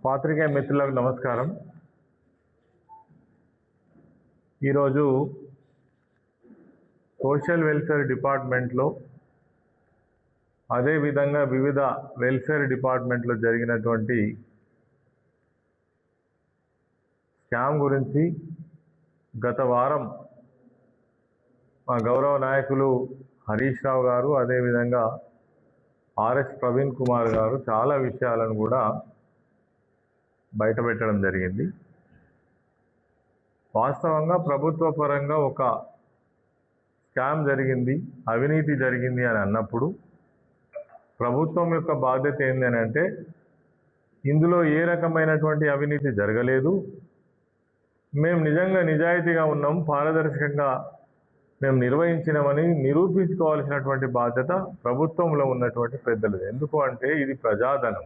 పాత్రికేయ మిత్రులకు నమస్కారం. ఈరోజు సోషల్ వెల్ఫేర్ డిపార్ట్మెంట్లో అదేవిధంగా వివిధ వెల్ఫేర్ డిపార్ట్మెంట్లో జరిగినటువంటి స్కామ్ గురించి గత వారం మా గౌరవ నాయకులు హరీష్ రావు గారు అదేవిధంగా ఆర్ఎస్ ప్రవీణ్ కుమార్ గారు చాలా విషయాలను కూడా బయటపెట్టడం జరిగింది. వాస్తవంగా ప్రభుత్వ పరంగా ఒక స్కామ్ జరిగింది, అవినీతి జరిగింది అని అన్నప్పుడు ప్రభుత్వం యొక్క బాధ్యత ఏంటి అంటే ఇందులో ఏ రకమైనటువంటి అవినీతి జరగలేదు, మేము నిజంగా నిజాయితీగా ఉన్నాం, పారదర్శకంగా మేము నిర్వహించినామని నిరూపించుకోవాల్సినటువంటి బాధ్యత ప్రభుత్వంలో ఉన్నటువంటి పెద్దలది. ఎందుకు అంటే ఇది ప్రజాధనం,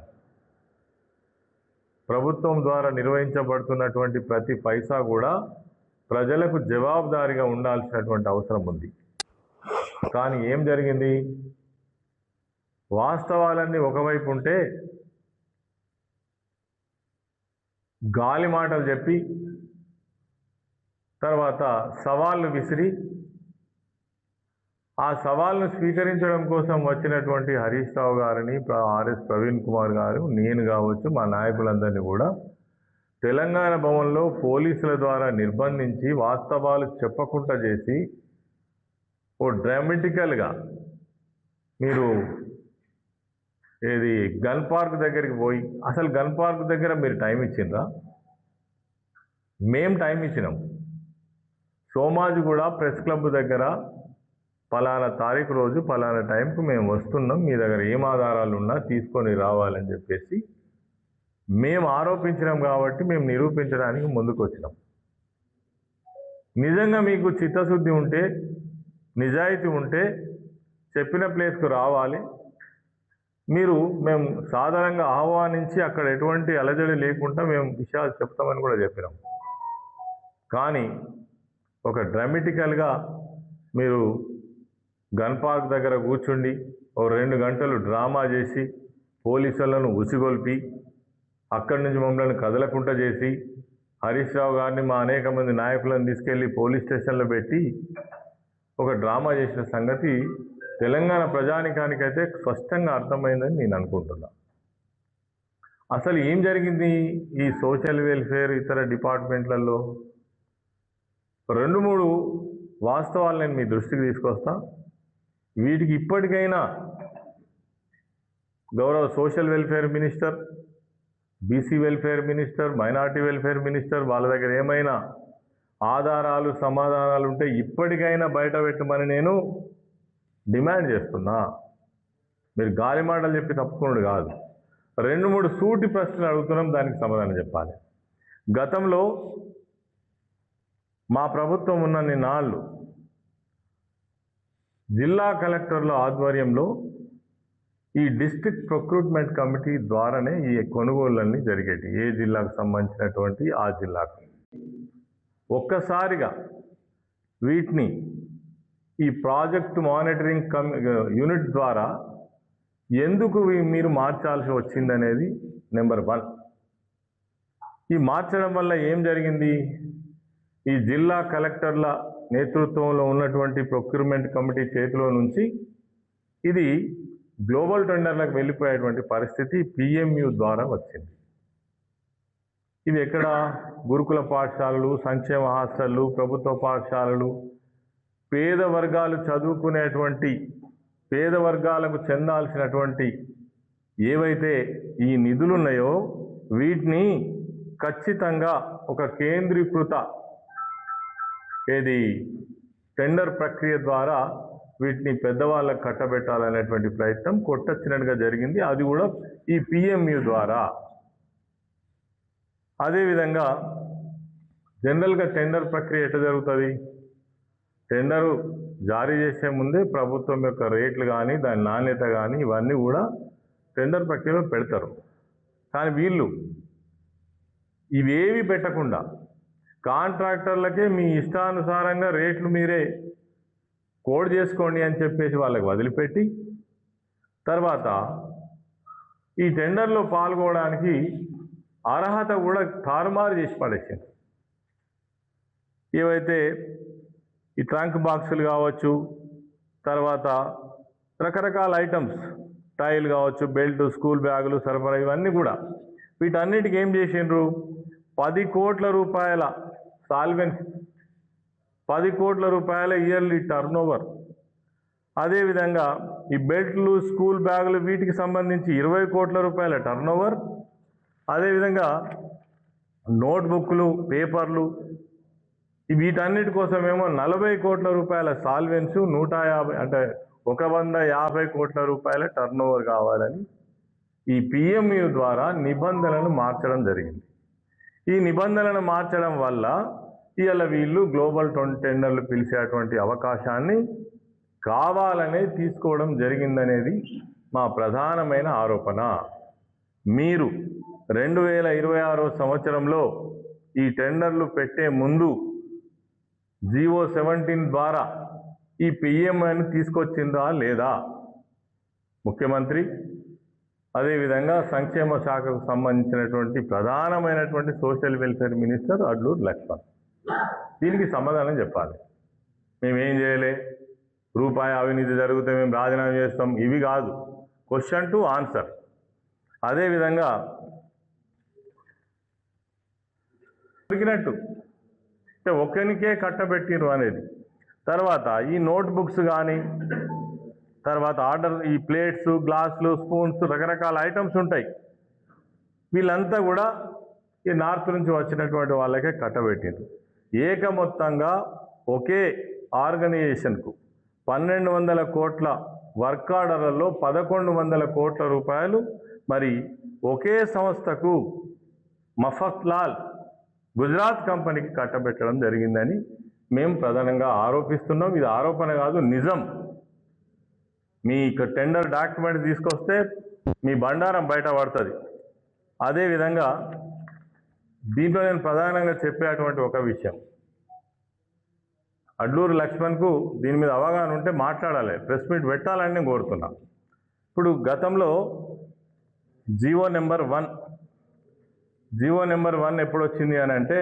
ప్రభుత్వం ద్వారా నిర్వహించబడుతున్నటువంటి ప్రతి పైసా కూడా ప్రజలకు జవాబుదారీగా ఉండాల్సినటువంటి అవసరం ఉంది. కానీ ఏం జరిగింది, వాస్తవాలన్నీ ఒకవైపు ఉంటే గాలి మాటలు చెప్పి తర్వాత సవాళ్ళు విసిరి ఆ సవాల్ను స్వీకరించడం కోసం వచ్చినటువంటి హరీష్ రావు గారిని, ఆర్ఎస్ ప్రవీణ్ కుమార్ గారు, నేను కావచ్చు, మా నాయకులందరినీ కూడా తెలంగాణ భవన్లో పోలీసుల ద్వారా నిర్బంధించి వాస్తవాలు చెప్పకుండా చేసి ఓ డ్రామాటికల్గా మీరు ఏది గన్ పార్క్ దగ్గరికి పోయి, అసలు గన్ పార్క్ దగ్గర మీరు టైం ఇచ్చిండ్రా? మేం టైం ఇచ్చినాం. సోమాజిగూడ ప్రెస్ క్లబ్ దగ్గర పలానా తారీఖు రోజు పలానా టైంకు మేము వస్తున్నాం, మీ దగ్గర ఏం ఆధారాలు ఉన్నా తీసుకొని రావాలని చెప్పేసి మేము ఆరోపించినాం. కాబట్టి మేము నిరూపించడానికి ముందుకు వచ్చినాం. నిజంగా మీకు చిత్తశుద్ధి ఉంటే, నిజాయితీ ఉంటే చెప్పిన ప్లేస్కు రావాలి. మీరు మేము సాధారణంగా ఆహ్వానించి అక్కడ ఎటువంటి అలజడి లేకుండా మేము విషయాలు చెప్తామని కూడా చెప్పినాం. కానీ ఒక డ్రామాటికల్గా మీరు గన్ పార్క్ దగ్గర కూర్చుండి ఓ 2 గంటలు డ్రామా చేసి పోలీసులను ఉసిగొల్పి అక్కడి నుంచి మమ్మల్ని కదలకుండా చేసి హరీష్ రావు గారిని మా అనేక మంది నాయకులను తీసుకెళ్ళి పోలీస్ స్టేషన్లో పెట్టి ఒక డ్రామా చేసిన సంగతి తెలంగాణ ప్రజానికానికైతే స్పష్టంగా అర్థమైందని నేను అనుకుంటున్నా. అసలు ఏం జరిగింది ఈ సోషల్ వెల్ఫేర్ ఇతర డిపార్ట్మెంట్లలో? 2-3 వాస్తవాలు నేను మీ దృష్టికి తీసుకొస్తా. వీటికి ఇప్పటికైనా గౌరవ social welfare minister, BC welfare minister, minority welfare minister వాళ్ళ దగ్గర ఏమైనా ఆధారాలు సమాధానాలు ఉంటే ఇప్పటికైనా బయట పెట్టమని నేను డిమాండ్ చేస్తున్నా. మీరు గాలి మాటలు చెప్పి తప్పుకున్నాడు కాదు, 2-3 సూటి ప్రశ్నలు అడుగుతున్నాం, దానికి సమాధానం చెప్పాలి. గతంలో మా ప్రభుత్వం ఉన్నన్ని నాళ్ళు జిల్లా కలెక్టర్ల ఆధ్వర్యంలో ఈ డిస్ట్రిక్ట్ ప్రొక్రూట్మెంట్ కమిటీ ద్వారానే ఈ కొనుగోళ్ళన్నీ జరిగేవి. ఏ జిల్లాకు సంబంధించినటువంటి ఆ జిల్లాకు ఒక్కసారిగా వీటిని ఈ ప్రాజెక్ట్ మానిటరింగ్ యూనిట్ ద్వారా ఎందుకు మీరు మార్చాల్సి వచ్చిందనేది నెంబర్ 1. ఈ మార్చడం వల్ల ఏం జరిగింది? ఈ జిల్లా కలెక్టర్ల నేతృత్వంలో ఉన్నటువంటి ప్రొక్యూర్మెంట్ కమిటీ చేతిలో నుంచి ఇది గ్లోబల్ టెండర్లకు వెళ్ళిపోయేటువంటి పరిస్థితి పిఎంయు ద్వారా వచ్చింది. ఇవి ఎక్కడ? గురుకుల పాఠశాలలు, సంక్షేమ హాస్టళ్ళు, ప్రభుత్వ పాఠశాలలు, పేద వర్గాలు చదువుకునేటువంటి పేద వర్గాలకు చెందాల్సినటువంటి ఏవైతే ఈ నిధులున్నాయో వీటిని ఖచ్చితంగా ఒక కేంద్రీకృత టెండర్ ప్రక్రియ ద్వారా వీటిని పెద్దవాళ్ళకు కట్టబెట్టాలనేటువంటి ప్రయత్నం కొట్టొచ్చినట్టుగా జరిగింది. అది కూడా ఈ పిఎంయు ద్వారా. అదేవిధంగా జనరల్గా టెండర్ ప్రక్రియ ఎట్లా జరుగుతుంది? టెండరు జారీ చేసే ముందే ప్రభుత్వం యొక్క రేట్లు కానీ దాని నాణ్యత కానీ ఇవన్నీ కూడా టెండర్ ప్రక్రియలో పెడతారు. కానీ వీళ్ళు ఇవేవి పెట్టకుండా కాంట్రాక్టర్లకే మీ ఇష్టానుసారంగా రేట్లు మీరే కోడ్ చేసుకోండి అని చెప్పేసి వాళ్ళకి వదిలిపెట్టి తర్వాత ఈ టెండర్లో పాల్గొనడానికి అర్హత కూడా తారుమారు చేసి పడేసింది. ఏవైతే ఈ ట్రంక్ బాక్సులు కావచ్చు, తర్వాత రకరకాల ఐటమ్స్, టైల్ కావచ్చు, బెల్ట్, స్కూల్ బ్యాగులు సరఫరా, ఇవన్నీ కూడా వీటన్నిటికి ఏం చేసిండ్రు, 10 కోట్ల రూపాయల సాల్వెన్స్, 10 కోట్ల రూపాయల ఇయర్లీ టర్న్ ఓవర్. అదేవిధంగా ఈ బెల్ట్లు, స్కూల్ బ్యాగులు వీటికి సంబంధించి 20 కోట్ల రూపాయల టర్న్ ఓవర్. అదేవిధంగా నోట్బుక్లు, పేపర్లు, వీటన్నిటి కోసమేమో 40 కోట్ల రూపాయల సాల్వెన్స్, 150 అంటే 150 కోట్ల రూపాయల టర్న్ ఓవర్ కావాలని ఈ పిఎంయు ద్వారా నిబంధనలను మార్చడం జరిగింది. ఈ నిబంధనలను మార్చడం వల్ల ఇవాళ వీళ్ళు గ్లోబల్ టెండర్లు పిలిచేటువంటి అవకాశాన్ని కావాలనే తీసుకోవడం జరిగిందనేది మా ప్రధానమైన ఆరోపణ. మీరు 2026 సంవత్సరంలో ఈ టెండర్లు పెట్టే ముందు జీవో 17 ద్వారా ఈ పిఎంఐని తీసుకొచ్చిందా లేదా ముఖ్యమంత్రి, అదేవిధంగా సంక్షేమ శాఖకు సంబంధించినటువంటి ప్రధానమైనటువంటి social welfare minister Adluri Laxman, దీనికి సమాధానం చెప్పాలి. మేమేం చేయలే, రూపాయి అవినీతి జరిగితే మేము రాజీనామా చేస్తాం, ఇవి కాదు, క్వశ్చన్ టు ఆన్సర్. అదేవిధంగా దొరికినట్టు అంటే ఒక్కనికే కట్టబెట్టిరు అనేది. తర్వాత ఈ నోట్బుక్స్ కానీ, తర్వాత ఈ ప్లేట్స్, గ్లాసులు, స్పూన్స్, రకరకాల ఐటమ్స్ ఉంటాయి. వీళ్ళంతా కూడా ఈ నార్త్ నుంచి వచ్చినటువంటి వాళ్ళకే కట్టబెట్టిరు. ఏకమొత్తంగా ఒకే ఆర్గనైజేషన్కు 1200 కోట్ల వర్క్ ఆర్డర్లలో 1100 కోట్ల రూపాయలు మరి ఒకే సంస్థకు మఫత్లాల్ గుజరాత్ కంపెనీకి కట్టబెట్టడం జరిగిందని మేము ప్రధానంగా ఆరోపిస్తున్నాం. ఇది ఆరోపణ కాదు, నిజం. మీ టెండర్ డాక్యుమెంట్ తీసుకొస్తే మీ బండారం బయట పడుతుంది. అదేవిధంగా దీంట్లో నేను ప్రధానంగా చెప్పేటువంటి ఒక విషయం, అడ్లూరు లక్ష్మణ్కు దీని మీద అవగాహన ఉంటే మాట్లాడాలి, ప్రెస్ మీట్ పెట్టాలని నేను కోరుతున్నా. ఇప్పుడు గతంలో జీవో నెంబర్ 1 ఎప్పుడు వచ్చింది అని అంటే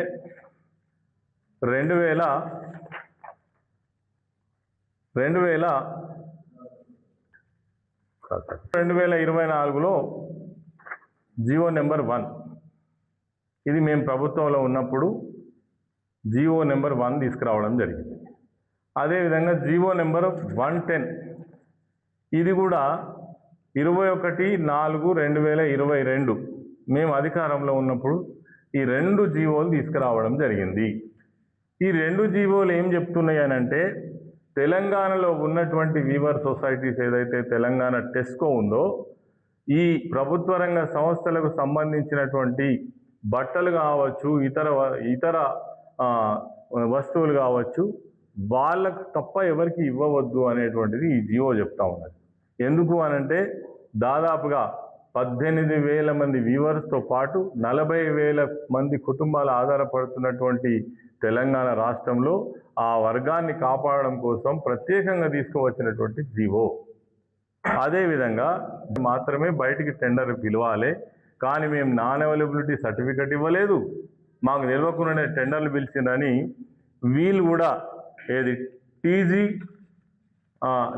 2024లో జీవో నెంబర్ 1, ఇది మేము ప్రభుత్వంలో ఉన్నప్పుడు జీవో నెంబర్ 1 తీసుకురావడం జరిగింది. అదేవిధంగా జీవో నెంబర్ 110, ఇది కూడా 21/4/2022 మేము అధికారంలో ఉన్నప్పుడు ఈ 2 జీవోలు తీసుకురావడం జరిగింది. ఈ 2 జీవోలు ఏం చెప్తున్నాయి అని అంటే, తెలంగాణలో ఉన్నటువంటి వీవర్ సొసైటీస్ ఏదైతే తెలంగాణ టెస్కో ఉందో, ఈ ప్రభుత్వ రంగ సంస్థలకు సంబంధించినటువంటి బట్టలు కావచ్చు, ఇతర వస్తువులు కావచ్చు, వాళ్ళకు తప్ప ఎవరికి ఇవ్వవద్దు అనేటువంటిది ఈ జీవో చెప్తా ఉన్నది. ఎందుకు అనంటే దాదాపుగా 18,000 మంది వీవర్స్తో పాటు 40,000 మంది కుటుంబాలు ఆధారపడుతున్నటువంటి తెలంగాణ రాష్ట్రంలో ఆ వర్గాన్ని కాపాడడం కోసం ప్రత్యేకంగా తీసుకువచ్చినటువంటి జీవో. అదేవిధంగా మాత్రమే బయటికి టెండర్ పిలవాలి, కానీ మేము నాన్ అవైలబిలిటీ సర్టిఫికెట్ ఇవ్వలేదు, మాకు నిలవకుండానే టెండర్లు పిలిచిందని వీళ్ళు కూడా ఏది టీజీ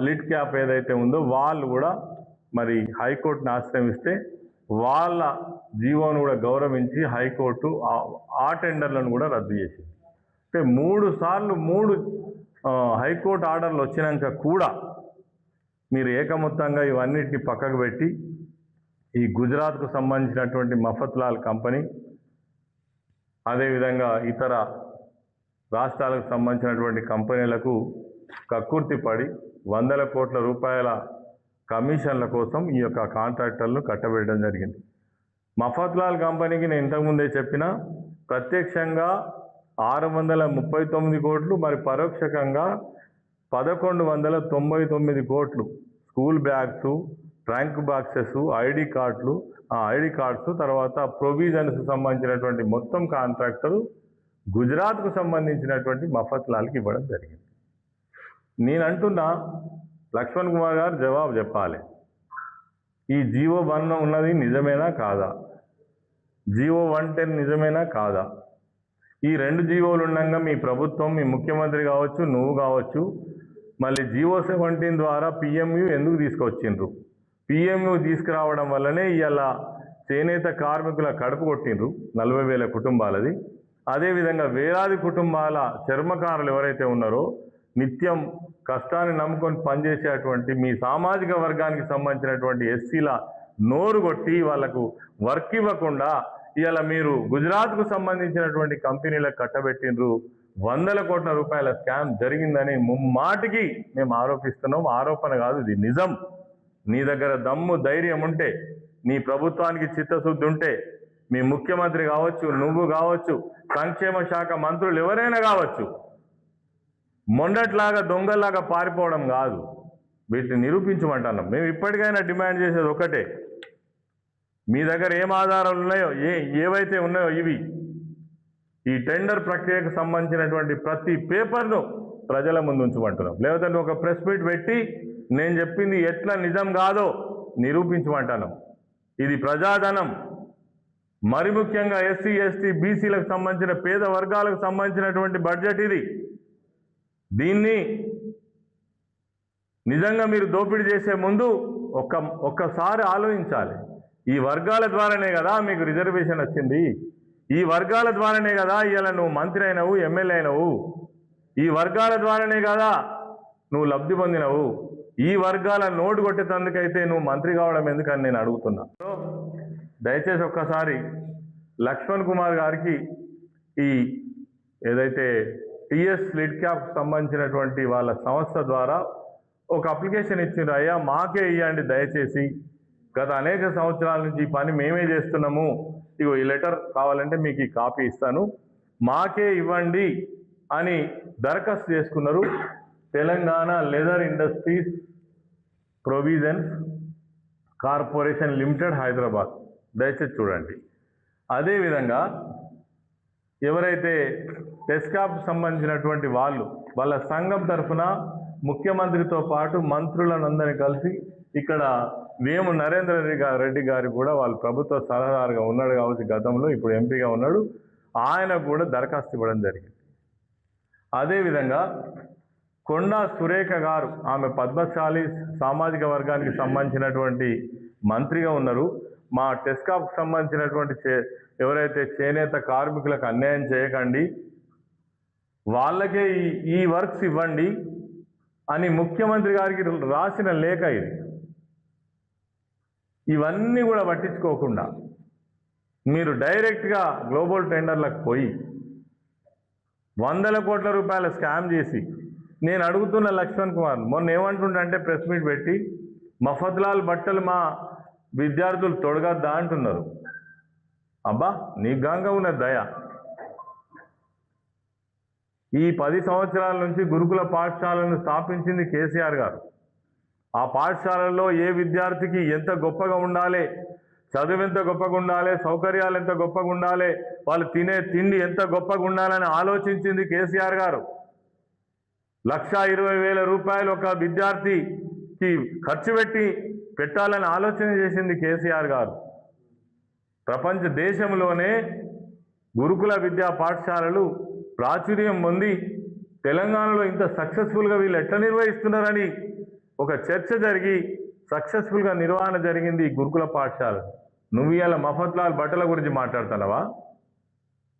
లిడ్ క్యాప్ ఏదైతే ఉందో వాళ్ళు కూడా మరి హైకోర్టును ఆశ్రయిస్తే వాళ్ళ జీవోను కూడా గౌరవించి హైకోర్టు ఆ టెండర్లను కూడా రద్దు చేసింది. అంటే 3 సార్లు 3 హైకోర్టు ఆర్డర్లు వచ్చినాక కూడా మీరు ఏకమొత్తంగా ఇవన్నిటిని పక్కకు పెట్టి ఈ గుజరాత్కు సంబంధించినటువంటి మఫత్లాల్ కంపెనీ, అదేవిధంగా ఇతర రాష్ట్రాలకు సంబంధించినటువంటి కంపెనీలకు కక్కుర్తి పడి 100 కోట్ల రూపాయల కమిషన్ల కోసం ఈ యొక్క కాంట్రాక్టర్లు కట్టబెట్టడం జరిగింది. మఫత్లాల్ కంపెనీకి నేను ఇంతకుముందే చెప్పిన, ప్రత్యక్షంగా 639 కోట్లు, మరి పరోక్షకంగా 1199 కోట్లు school bags, trunk boxes, ID cards, తర్వాత ప్రొవిజన్స్ సంబంధించినటువంటి మొత్తం కాంట్రాక్టరు గుజరాత్కు సంబంధించినటువంటి మఫత్లాల్కి ఇవ్వడం జరిగింది. నేను అంటున్నా, లక్ష్మణ్ కుమార్ గారు జవాబు చెప్పాలి, ఈ జీవో 1 ఉన్నది నిజమేనా కాదా? జీవో 110 నిజమేనా కాదా? ఈ 2 జీవోలు ఉండగా మీ ప్రభుత్వం, మీ ముఖ్యమంత్రి కావచ్చు, నువ్వు కావచ్చు, మళ్ళీ జీవో 17 ద్వారా పిఎంయు ఎందుకు తీసుకొచ్చిండ్రు? పిఎంయు తీసుకురావడం వల్లనే ఇవాళ చేనేత కార్మికుల కడుపు కొట్టిండ్రు 40,000 కుటుంబాలది. అదేవిధంగా వేలాది కుటుంబాల చర్మకారులు ఎవరైతే ఉన్నారో నిత్యం కష్టాన్ని నమ్ముకొని పనిచేసేటువంటి మీ సామాజిక వర్గానికి సంబంధించినటువంటి ఎస్సీల నోరు కొట్టి వాళ్లకు వర్క్ ఇవ్వకుండా ఇవాళ మీరు గుజరాత్కు సంబంధించినటువంటి కంపెనీలకు కట్టబెట్టిండ్రు. 100 కోట్ల రూపాయల స్కామ్ జరిగిందని ముమ్మాటికి మేము ఆరోపిస్తున్నాం. ఆరోపణ కాదు, ఇది నిజం. నీ దగ్గర దమ్ము ధైర్యం ఉంటే, నీ ప్రభుత్వానికి చిత్తశుద్ధి ఉంటే, మీ ముఖ్యమంత్రి కావచ్చు, నువ్వు కావచ్చు, సంక్షేమ శాఖ మంత్రులు ఎవరైనా కావచ్చు, మొండట్లాగా దొంగల్లాగా పారిపోవడం కాదు, వీటిని నిరూపించమంటున్నాం. మేము ఇప్పటికైనా డిమాండ్ చేసేది ఒకటే, మీ దగ్గర ఏం ఆధారాలు ఉన్నాయో, ఏవైతే ఉన్నాయో ఇవి ఈ టెండర్ ప్రక్రియకు సంబంధించినటువంటి ప్రతి పేపర్ను ప్రజల ముందు ఉంచమంటున్నాం. లేకపోతే ఒక ప్రెస్ మీట్ పెట్టి నేను చెప్పింది ఎట్లా నిజం కాదో నిరూపించమంటున్నాం. ఇది ప్రజాధనం, మరి ముఖ్యంగా ఎస్సీ, ఎస్టీ, బీసీలకు సంబంధించిన పేద వర్గాలకు సంబంధించినటువంటి బడ్జెట్ ఇది. దీన్ని నిజంగా మీరు దోపిడీ చేసే ముందు ఒక్కసారి ఆలోచించాలి. ఈ వర్గాల ద్వారానే కదా మీకు రిజర్వేషన్ వచ్చింది. ఈ వర్గాల ద్వారానే కదా ఇవాళ నువ్వు మంత్రి అయినవు, ఎమ్మెల్యే అయినవు. ఈ వర్గాల ద్వారానే కదా నువ్వు లబ్ధి పొందినవు. ఈ వర్గాల నోటు కొట్టేటందుకైతే నువ్వు మంత్రి కావడం ఎందుకని నేను అడుగుతున్నా. దయచేసి ఒక్కసారి లక్ష్మణ్ కుమార్ గారికి ఈ ఏదైతే టిఎస్ లిడ్ క్యాప్ సంబంధించినటువంటి వాళ్ళ సంస్థ ద్వారా ఒక అప్లికేషన్ ఇచ్చిండ్రు. అయ్యా మాకే ఇవ్వండి దయచేసి, గత అనేక సంవత్సరాల నుంచి ఈ పని మేమే చేస్తున్నాము, ఇగో ఈ లెటర్ కావాలంటే మీకు ఈ కాపీ ఇస్తాను, మాకే ఇవ్వండి అని దరఖాస్తు చేసుకున్నారు. Telangana leather industries provisions corporation limited, Hyderabad. దయచేసి చూడండి. అదేవిధంగా ఎవరైతే టెస్కాప్ సంబంధించినటువంటి వాళ్ళ సంఘం తరఫున ముఖ్యమంత్రితో పాటు మంత్రులందరినీ కలిసి ఇక్కడ వేము నరేంద్ర రెడ్డి గారు కూడా వాళ్ళ ప్రభుత్వ సలహాదారుగా ఉన్నాడు కాబట్టి గతంలో, ఇప్పుడు ఎంపీగా ఉన్నాడు, ఆయన కూడా దరఖాస్తు ఇవ్వడం జరిగింది. అదేవిధంగా కొండా సురేఖ గారు, ఆమె పద్మశాలి సామాజిక వర్గానికి సంబంధించినటువంటి మంత్రిగా ఉన్నారు. మా టెస్కాప్కి సంబంధించినటువంటి ఎవరైతే చేనేత కార్మికులకు అన్యాయం చేయకండి, వాళ్ళకే ఈ వర్క్స్ ఇవ్వండి అని ముఖ్యమంత్రి గారికి రాసిన లేఖ ఇది. ఇవన్నీ కూడా పట్టించుకోకుండా మీరు డైరెక్ట్గా గ్లోబల్ టెండర్లకు పోయి 100 కోట్ల రూపాయల స్కామ్ చేసి, నేను అడుగుతున్న లక్ష్మణ్ కుమార్ మొన్న ఏమంటుండంటే ప్రెస్ మీట్ పెట్టి మఫద్లాల్ బట్టలు మా విద్యార్థులు తొడగద్దా అంటున్నారు. అబ్బా నీకు గంగా ఉన్న దయ. ఈ 10 సంవత్సరాల నుంచి గురుకుల పాఠశాలను స్థాపించింది కేసీఆర్ గారు. ఆ పాఠశాలల్లో ఏ విద్యార్థికి ఎంత గొప్పగా ఉండాలి, చదువు ఎంత గొప్పగా ఉండాలి, సౌకర్యాలు ఎంత గొప్పగా ఉండాలి, వాళ్ళు తినే తిండి ఎంత గొప్పగా ఉండాలని ఆలోచించింది కేసీఆర్ గారు. 1,20,000 రూపాయలు ఒక విద్యార్థికి ఖర్చు పెట్టాలని ఆలోచన చేసింది కేసీఆర్ గారు. ప్రపంచ దేశంలోనే గురుకుల విద్యా పాఠశాలలు ప్రాచుర్యం పొంది తెలంగాణలో ఇంత సక్సెస్ఫుల్గా వీళ్ళు ఎట్లా నిర్వహిస్తున్నారని ఒక చర్చ జరిగి సక్సెస్ఫుల్గా నిర్వహణ జరిగింది ఈ గురుకుల పాఠశాల. నువ్వు ఇవాళ మఫత్లాల్ బట్టల గురించి మాట్లాడుతున్నావా?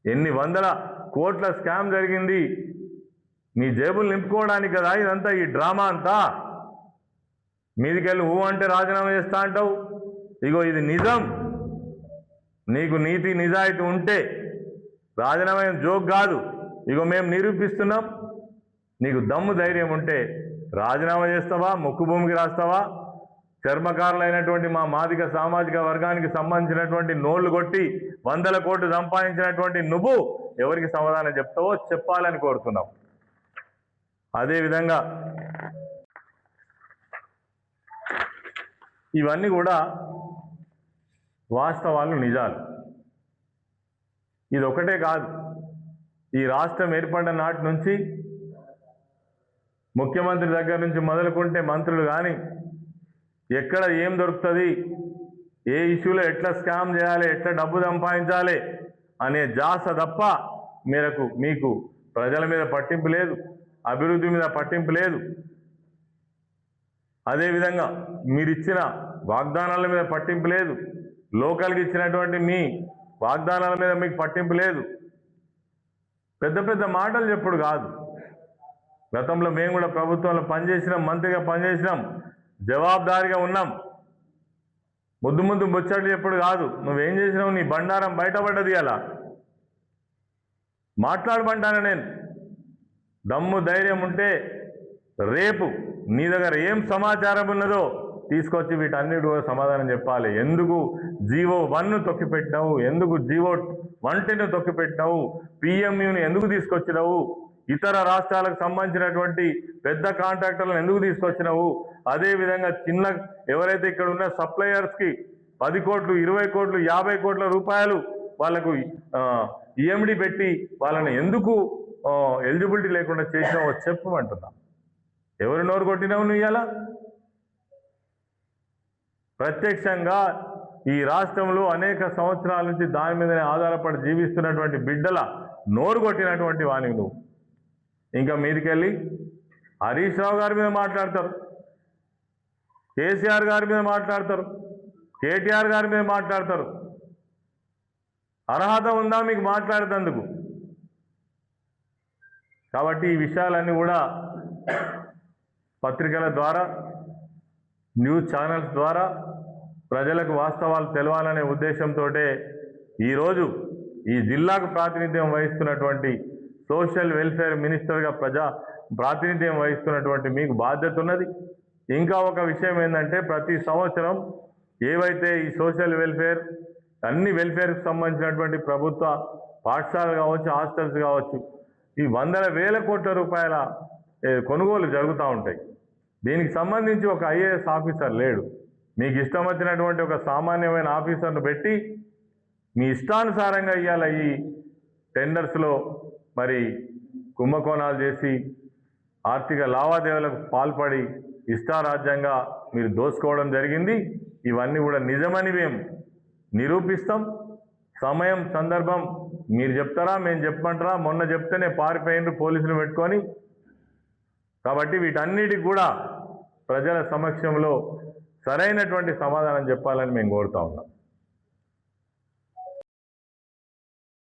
ఎన్ని 100 కోట్ల స్కామ్ జరిగింది మీ జేబులు నింపుకోవడానికి కదా ఇదంతా, ఈ డ్రామా అంతా. మీదికెళ్ళి అంటే రాజీనామా చేస్తా అంటావు. ఇగో ఇది నిజం. నీకు నీతి నిజాయితీ ఉంటే రాజీనామా జోక్ కాదు, ఇగో మేము నిరూపిస్తున్నాం. నీకు దమ్ము ధైర్యం ఉంటే రాజీనామా చేస్తావా, మొక్కు భూమికి రాస్తావా? చర్మకారులైనటువంటి మా మాదిగ సామాజిక వర్గానికి సంబంధించినటువంటి నోళ్లు కొట్టి 100 కోట్లు సంపాదించినటువంటి నువ్వు ఎవరికి సమాధానం చెప్తావో చెప్పాలని కోరుతున్నాం. అదేవిధంగా ఇవన్నీ కూడా వాస్తవాలు, నిజాలు. ఇది ఒకటే కాదు, ఈ రాష్ట్రం ఏర్పడిన నాటి నుంచి ముఖ్యమంత్రి దగ్గర నుంచి మొదలుకుంటే మంత్రులు కానీ ఎక్కడ ఏం దొరుకుతుంది, ఏ ఇష్యూలో ఎట్లా స్కామ్ చేయాలి, ఎట్లా డబ్బు సంపాదించాలి అనే జాస తప్ప మీకు ప్రజల మీద పట్టింపు లేదు, అభివృద్ధి మీద పట్టింపు లేదు. అదేవిధంగా మీరిచ్చిన వాగ్దానాల మీద పట్టింపు లేదు, లోకల్కి ఇచ్చినటువంటి మీ వాగ్దానాల మీద మీకు పట్టింపు లేదు. పెద్ద పెద్ద మాటలు చెప్పుడు కాదు. గతంలో మేము కూడా ప్రభుత్వంలో పనిచేసినాం, మంత్రిగా పనిచేసినాం, జవాబుదారీగా ఉన్నాం. ముద్దు ముచ్చట్లు చెప్పుడు కాదు. నువ్వేం చేసినావు, నీ బండారం బయటపడ్డది. అలా మాట్లాడమంటాను నేను. దమ్ము ధైర్యం ఉంటే రేపు నీ దగ్గర ఏం సమాచారం ఉన్నదో తీసుకొచ్చి వీటన్నిటి కూడా సమాధానం చెప్పాలి. ఎందుకు జీవో 1 తొక్కిపెట్టినావు, ఎందుకు జీవో 110 తొక్కిపెట్టినావు, పిఎంయుని ఎందుకు తీసుకొచ్చినావు, ఇతర రాష్ట్రాలకు సంబంధించినటువంటి పెద్ద కాంట్రాక్టర్లను ఎందుకు తీసుకొచ్చినావు, అదేవిధంగా చిన్న ఎవరైతే ఇక్కడ ఉన్న సప్లయర్స్కి 10 కోట్లు 20 కోట్లు 50 కోట్ల రూపాయలు వాళ్ళకు ఈఎండి పెట్టి వాళ్ళని ఎందుకు ఎలిజిబిలిటీ లేకుండా చేసినావో చెప్పమంటున్నా. ఎవరు నోరు కొట్టినావు నువ్వు? ఇలా ప్రత్యక్షంగా ఈ రాష్ట్రంలో అనేక సంవత్సరాల నుంచి దాని మీదనే ఆధారపడి జీవిస్తున్నటువంటి బిడ్డల నోరు కొట్టినటువంటి వాణి నువ్వు. ఇంకా మీదికెళ్ళి హరీష్ రావు గారి మీద మాట్లాడతారు, కేసీఆర్ గారి మీద మాట్లాడతారు, కేటీఆర్ గారి మీద మాట్లాడతారు. అర్హత ఉందా మీకు మాట్లాడేందుకు? కాబట్టి ఈ విషయాలన్నీ కూడా పత్రికల ద్వారా, న్యూస్ ఛానల్స్ ద్వారా ప్రజలకు వాస్తవాలు తెలవాలనే ఉద్దేశంతో ఈరోజు ఈ జిల్లాకు ప్రాతినిధ్యం వహిస్తున్నటువంటి సోషల్ వెల్ఫేర్ మినిస్టర్గా ప్రాతినిధ్యం వహిస్తున్నటువంటి మీకు బాధ్యత ఉన్నది. ఇంకా ఒక విషయం ఏంటంటే, ప్రతి సంవత్సరం ఏవైతే ఈ సోషల్ వెల్ఫేర్ అన్ని వెల్ఫేర్కి సంబంధించినటువంటి ప్రభుత్వ పాఠశాలలు కావచ్చు, హాస్టల్స్ కావచ్చు, ఈ వందల వేల కోట్ల రూపాయల కొనుగోలు జరుగుతూ ఉంటాయి. దీనికి సంబంధించి ఒక ఐఏఎస్ ఆఫీసర్ లేడు. మీకు ఇష్టం వచ్చినటువంటి ఒక సామాన్యమైన ఆఫీసర్ను పెట్టి మీ ఇష్టానుసారంగా ఇవాళ ఈ టెండర్స్లో మరి కుంభకోణాలు చేసి ఆర్థిక లావాదేవీలకు పాల్పడి ఇష్టారాజ్యంగా మీరు దోసుకోవడం జరిగింది. ఇవన్నీ కూడా నిజమని మేము నిరూపిస్తాం. సమయం సందర్భం మీరు చెప్తారా, మేము చెప్పమంటారా? మొన్న చెప్తేనే పారిపోయినరు పోలీసులు పెట్టుకొని. కాబట్టి వీటన్నిటికి కూడా ప్రజల సమక్షంలో సరైనటువంటి సమాధానం చెప్పాలని మేము కోరుతా ఉన్నాం.